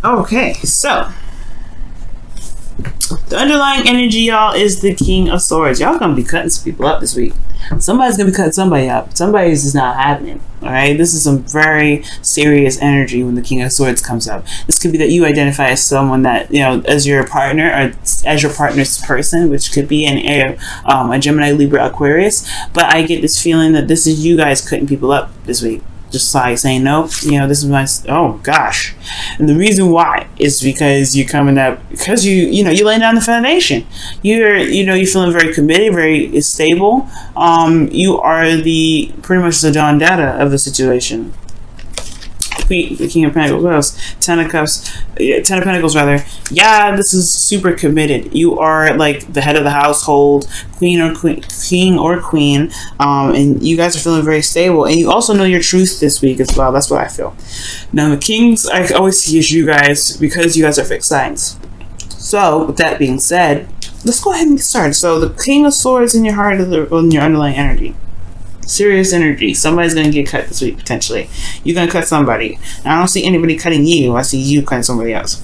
Okay, so the underlying energy, y'all, is the King of Swords. Y'all gonna be cutting some people up this week. Somebody's gonna be cutting somebody up. Somebody's just not having it. All right, this is some very serious energy when the King of Swords comes up. This could be that you identify as someone that, you know, as your partner or as your partner's person, which could be a Gemini, Libra, Aquarius. But I get this feeling that this is you guys cutting people up this week. Just like saying, no, you know, this is my, oh gosh. And the reason why is because you're coming up, because you're laying down the foundation. You're feeling very committed, very stable. You are pretty much the Don Dada of the situation. The King of Pentacles, what else? Ten of Pentacles rather. Yeah, this is super committed. You are like the head of the household, king or queen, and you guys are feeling very stable. And you also know your truth this week as well. That's what I feel. Now the Kings, I always see as you guys, because you guys are fixed signs. So with that being said, let's go ahead and get started. So the King of Swords in your heart, in your underlying energy. Serious energy. Somebody's going to get cut this week, potentially. You're going to cut somebody. And I don't see anybody cutting you. I see you cutting somebody else.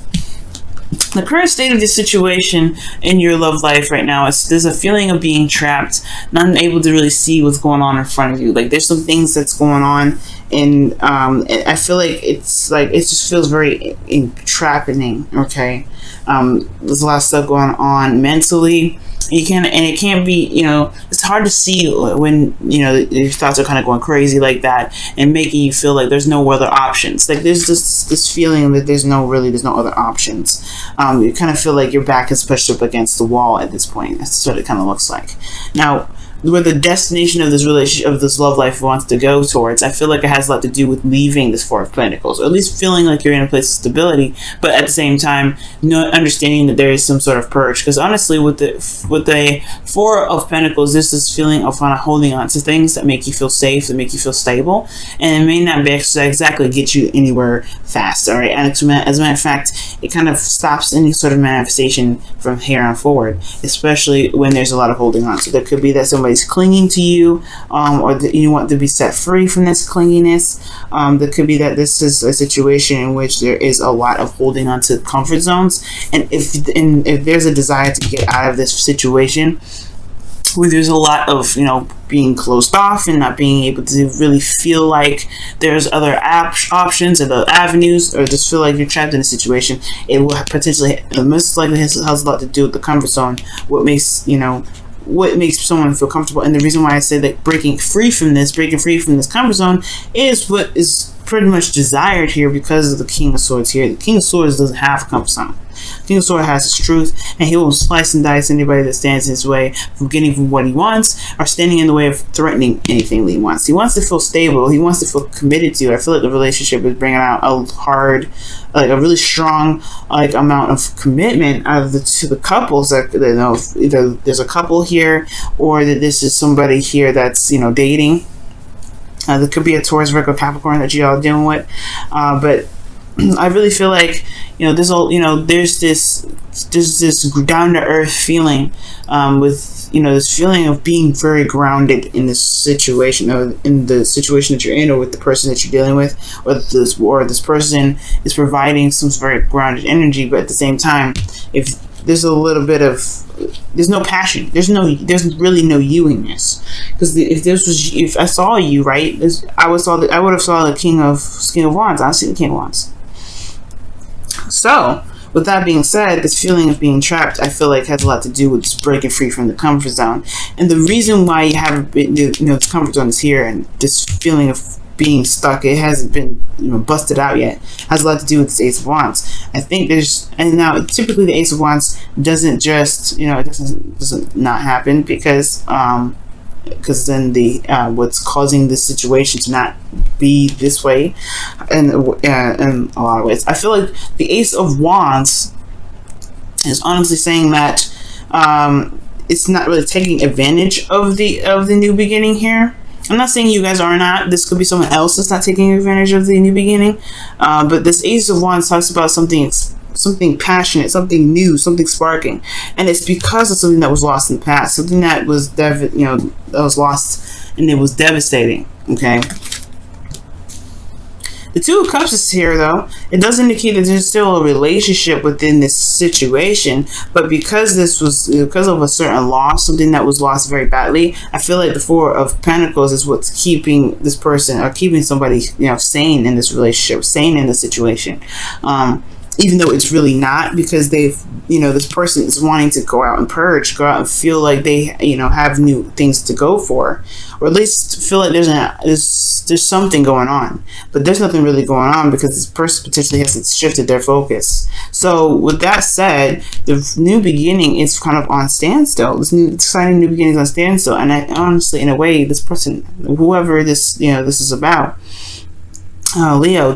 The current state of this situation in your love life right now is there's a feeling of being trapped, not able to really see what's going on in front of you. Like there's some things that's going on, and I feel like it just feels very entrapping. Okay, there's a lot of stuff going on mentally. It can't be, it's hard to see when, your thoughts are kind of going crazy like that and making you feel like there's no other options. Like there's this feeling that there's no other options. You kind of feel like your back is pushed up against the wall at this point. That's what it kind of looks like. Now, where the destination of this relationship, of this love life wants to go towards, I feel like it has a lot to do with leaving this Four of Pentacles, or at least feeling like you're in a place of stability, but at the same time, understanding that there is some sort of purge. Because honestly, with the Four of Pentacles, this is feeling of kind of holding on to things that make you feel safe, that make you feel stable, and it may not be exactly get you anywhere fast. All right, and as a matter of fact, it kind of stops any sort of manifestation from here on forward, especially when there's a lot of holding on. So there could be that somebody's clinging to you, or that you want to be set free from this clinginess. There could be that this is a situation in which there is a lot of holding on to comfort zones, and if there's a desire to get out of this situation where there's a lot of being closed off and not being able to really feel like there's other options or the avenues, or just feel like you're trapped in a situation, it will potentially, most likely has a lot to do with the comfort zone. What makes someone feel comfortable. And the reason why I say that breaking free from this comfort zone is what is pretty much desired here, because of the King of Swords here. The King of Swords doesn't have a comfort zone. The King of Swords has his truth, and he will slice and dice anybody that stands in his way from getting from what he wants, or standing in the way of threatening anything that he wants. He wants to feel stable. He wants to feel committed to. I feel like the relationship is bringing out a really strong amount of commitment to the couples. That either there's a couple here, or that this is somebody here that's dating. There could be a Taurus, Virgo, Capricorn that you all dealing with, but I really feel like there's this down to earth feeling with this feeling of being very grounded in this situation, or in the situation that you're in, or with the person that you're dealing with, or this person is providing some very grounded energy. But at the same time, if there's a little bit of, there's no passion, there's really no you in this. Because if I saw you, right, I would have saw the King of Wands. I see the King of Wands. So, with that being said, this feeling of being trapped, I feel like has a lot to do with just breaking free from the comfort zone. And the reason why you haven't been, this comfort zone is here, and this feeling of being stuck, it hasn't been busted out yet, has a lot to do with this Ace of Wands. I think and now typically the Ace of Wands doesn't just, it doesn't not happen, because then what's causing this situation to not be this way, and in a lot of ways, I feel like the Ace of Wands is honestly saying that it's not really taking advantage of the new beginning here. I'm not saying you guys are not. This could be someone else that's not taking advantage of the new beginning. But this Ace of Wands talks about something passionate, something new, something sparking, and it's because of something that was lost in the past, something that was that was lost, and it was devastating. Okay. The Two of Cups is here, though. It does indicate that there's still a relationship within this situation, but because of a certain loss, something that was lost very badly, I feel like the Four of Pentacles is what's keeping this person, or keeping somebody, sane in this relationship, sane in the situation. Even though it's really not, because this person is wanting to go out and purge, go out and feel like they, have new things to go for, or at least feel like there's something going on, but there's nothing really going on because this person potentially hasn't shifted their focus. So with that said, the new beginning is kind of on standstill. This new exciting new beginning is on standstill, and I honestly, in a way, this person, whoever this is about, Leo,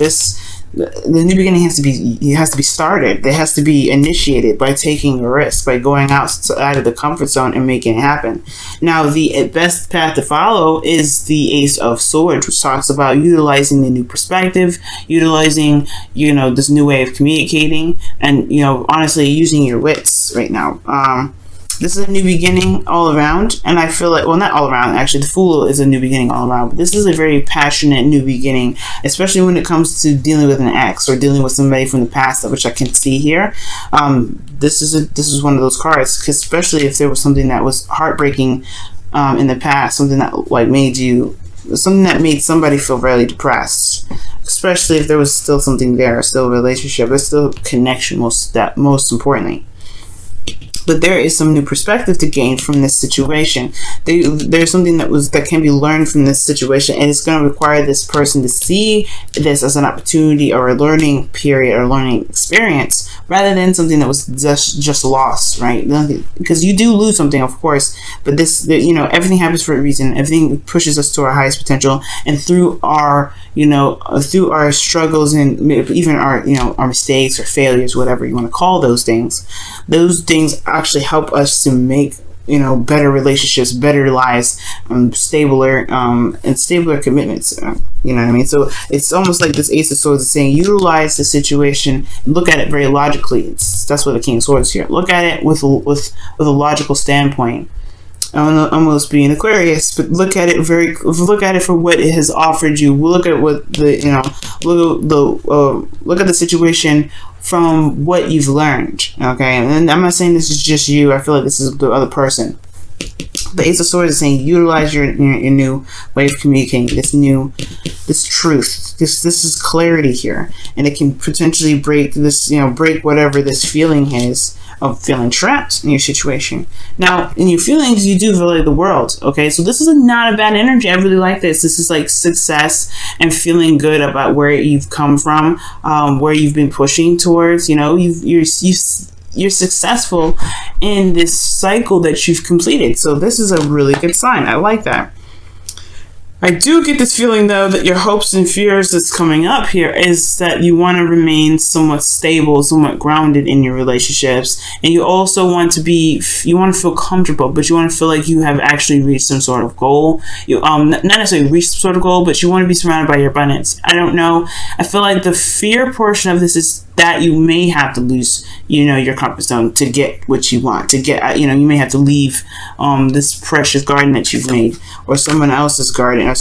the new beginning has to be started. It has to be initiated by taking a risk, by going outside of the comfort zone and making it happen. Now, the best path to follow is the Ace of Swords, which talks about utilizing the new perspective, utilizing, this new way of communicating, and, honestly, using your wits right now. This is a new beginning all around, and I feel like, well, not all around, actually, the Fool is a new beginning all around, but this is a very passionate new beginning, especially when it comes to dealing with an ex or dealing with somebody from the past, which I can see here. This is one of those cards, especially if there was something that was heartbreaking in the past, something that made somebody feel really depressed, especially if there was still something there, still a relationship, but still connection, most importantly. But there is some new perspective to gain from this situation. There's something that can be learned from this situation, and it's going to require this person to see this as an opportunity or a learning period or learning experience, rather than something that was just lost, right? Because you do lose something, of course, but everything happens for a reason. Everything pushes us to our highest potential, and through our struggles and even our mistakes or failures, whatever you want to call those things actually help us to make better relationships, better lives, stabler commitments. You know what I mean? So it's almost like this Ace of Swords is saying, utilize the situation, look at it very logically. That's what the King of Swords is here. Look at it with a logical standpoint. Almost being Aquarius, but look at it for what it has offered you. We'll look at what look at the situation from what you've learned. Okay, and I'm not saying this is just you. I feel like this is the other person. The Ace of Swords is saying, utilize your new way of communicating, this truth. This is clarity here, and it can potentially break whatever this feeling is of feeling trapped in your situation. Now, in your feelings, you do feel like the world. Okay, so this is not a bad energy. I really like this. This is like success and feeling good about where you've come from, where you've been pushing towards. You're successful in this cycle that you've completed. So this is a really good sign. I like that. I do get this feeling, though, that your hopes and fears that's coming up here is that you want to remain somewhat stable, somewhat grounded in your relationships. And you also want to feel comfortable, but you want to feel like you have actually reached some sort of goal. You not necessarily reached some sort of goal, but you want to be surrounded by your abundance. I don't know. I feel like the fear portion of this is that you may have to lose, your comfort zone to get what you want. To get, you may have to leave this precious garden that you've made, or someone else's garden, or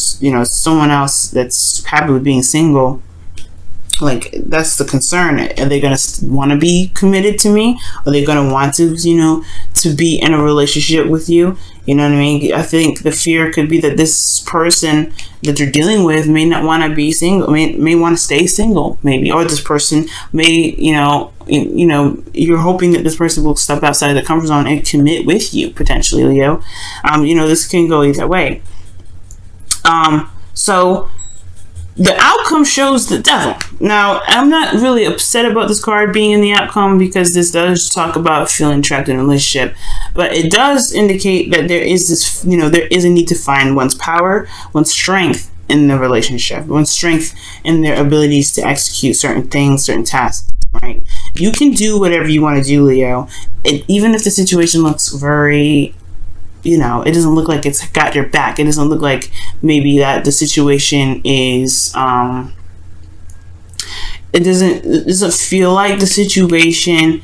someone else that's happy with being single. Like, that's the concern. Are they going to want to be committed to me? Are they going to want to, to be in a relationship with you? You know what I mean? I think the fear could be that this person that you're dealing with may not want to be single, may want to stay single, maybe. Or this person may, you're hoping that this person will step outside of the comfort zone and commit with you, potentially, Leo. This can go either way. So the outcome shows the Devil. Now, I'm not really upset about this card being in the outcome, because this does talk about feeling trapped in a relationship, but it does indicate that there is this, there is a need to find one's power, one's strength in the relationship, one's strength in their abilities to execute certain things, certain tasks, right? You can do whatever you want to do, Leo, even if the situation looks very, it doesn't look like it's got your back. It doesn't look like maybe that the situation is, it doesn't feel like the situation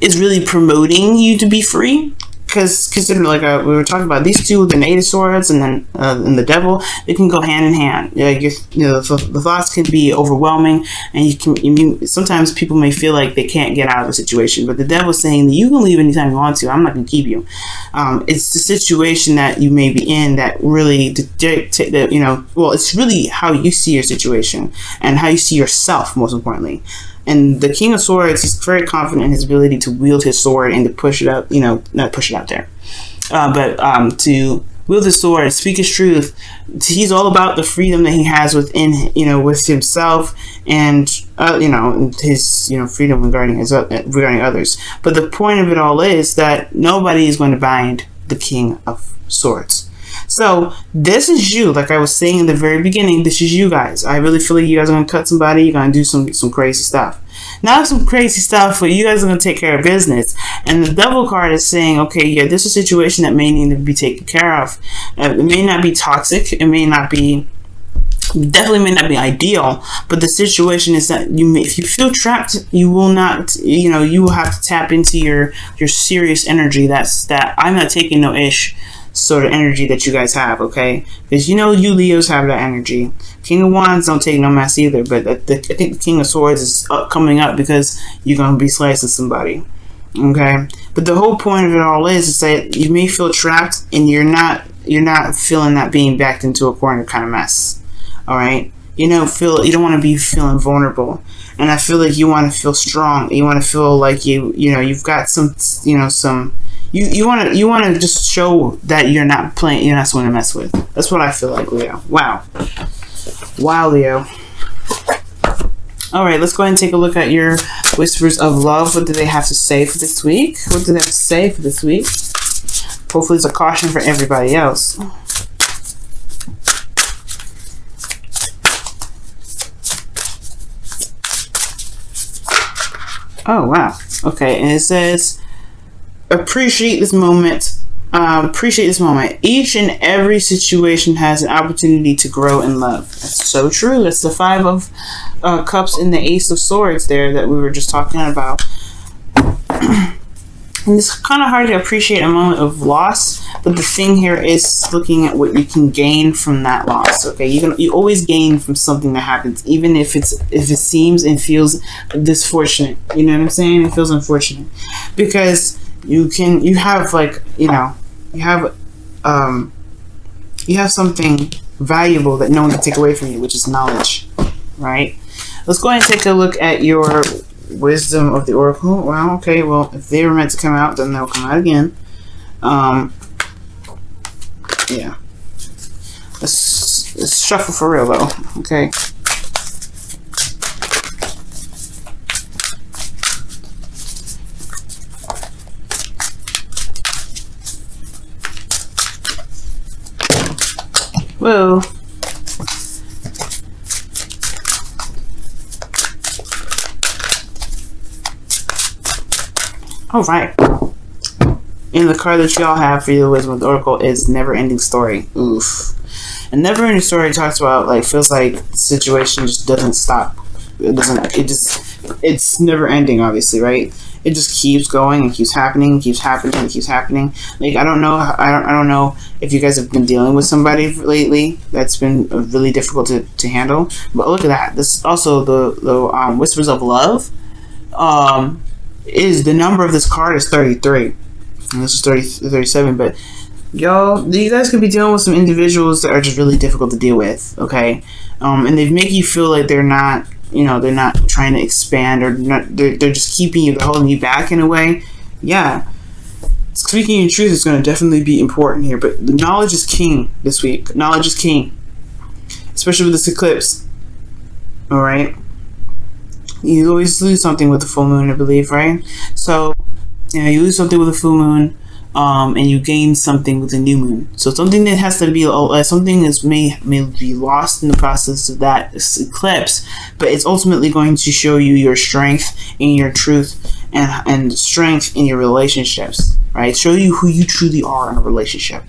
is really promoting you to be free. because consider, like we were talking about, these two, the Eight of Swords and then and the Devil, they can go hand in hand. Like the thoughts can be overwhelming, and sometimes people may feel like they can't get out of a situation, but the Devil's saying that you can leave anytime you want to. I'm not going to keep you. It's the situation that you may be in that really dictate that, well, it's really how you see your situation and how you see yourself, most importantly. And the King of Swords is very confident in his ability to wield his sword and to push it out, not push it out there, but to wield his sword, speak his truth. He's all about the freedom that he has within, with himself and, his, freedom regarding others. But the point of it all is that nobody is going to bind the King of Swords. So this is you, like I was saying in the very beginning, this is you guys. I really feel like you guys are going to cut somebody, you're going to do some crazy stuff. Not some crazy stuff, but you guys are going to take care of business. And the Devil card is saying, okay, yeah, this is a situation that may need to be taken care of. It may not be toxic, it may not be, definitely may not be ideal, but the situation is that if you feel trapped, you will not, you will have to tap into your serious energy. That's that I'm not taking no ish sort of energy that you guys have, okay? Because you Leos have that energy. King of Wands don't take no mess either, but I think the King of Swords is coming up because you're going to be slicing somebody, okay? But the whole point of it all is that you may feel trapped and you're not feeling that being backed into a corner kind of mess, all right? You don't want to be feeling vulnerable, and I feel like you want to feel strong. You want to feel like you've got some, You want to just show that you're not someone to mess with. That's what I feel like, Leo. Wow, Leo. All right, let's go ahead and take a look at your whispers of love. What do they have to say for this week? What do they have to say for this week? Hopefully, it's a caution for everybody else. Oh wow. Okay, and it says, appreciate this moment. Each and every situation has an opportunity to grow in love. That's so true. That's the Five of Cups and the Ace of Swords there that we were just talking about. And it's kind of hard to appreciate a moment of loss, but the thing here is looking at what you can gain from that loss. Okay, you always gain from something that happens, even if it seems and feels disfortunate. You know what I'm saying? It feels unfortunate because you have something valuable that no one can take away from you, which is knowledge, right? Let's go ahead and take a look at your wisdom of the oracle. Wow, okay, well, if they were meant to come out, then they'll come out again. Yeah. Let's shuffle for real, though. Okay. Whoa. Alright. And the card that y'all have for your wisdom of the oracle is never ending story. Oof. And never ending story talks about, like, feels like the situation just doesn't stop. It's never ending, obviously, right? It just keeps going and keeps happening, keeps happening, and keeps happening. Like, I don't know if you guys have been dealing with somebody lately that's been really difficult to handle. But look at that. This is also the whispers of love. Is the number of this card is 33. And this is 37, but y'all, you guys could be dealing with some individuals that are just really difficult to deal with, okay? And they make you feel like they're not trying to expand, or they're just keeping you, they're holding you back in a way. Yeah. Speaking in truth is going to definitely be important here, but the knowledge is king this week. Knowledge is king. Especially with this eclipse. Alright? You always lose something with the full moon, I believe, right? So, you lose something with the full moon, and you gain something with the new moon. So something that has to be, something is may be lost in the process of that eclipse, but it's ultimately going to show you your strength and your truth, and strength in your relationships, right? Show you who you truly are in a relationship.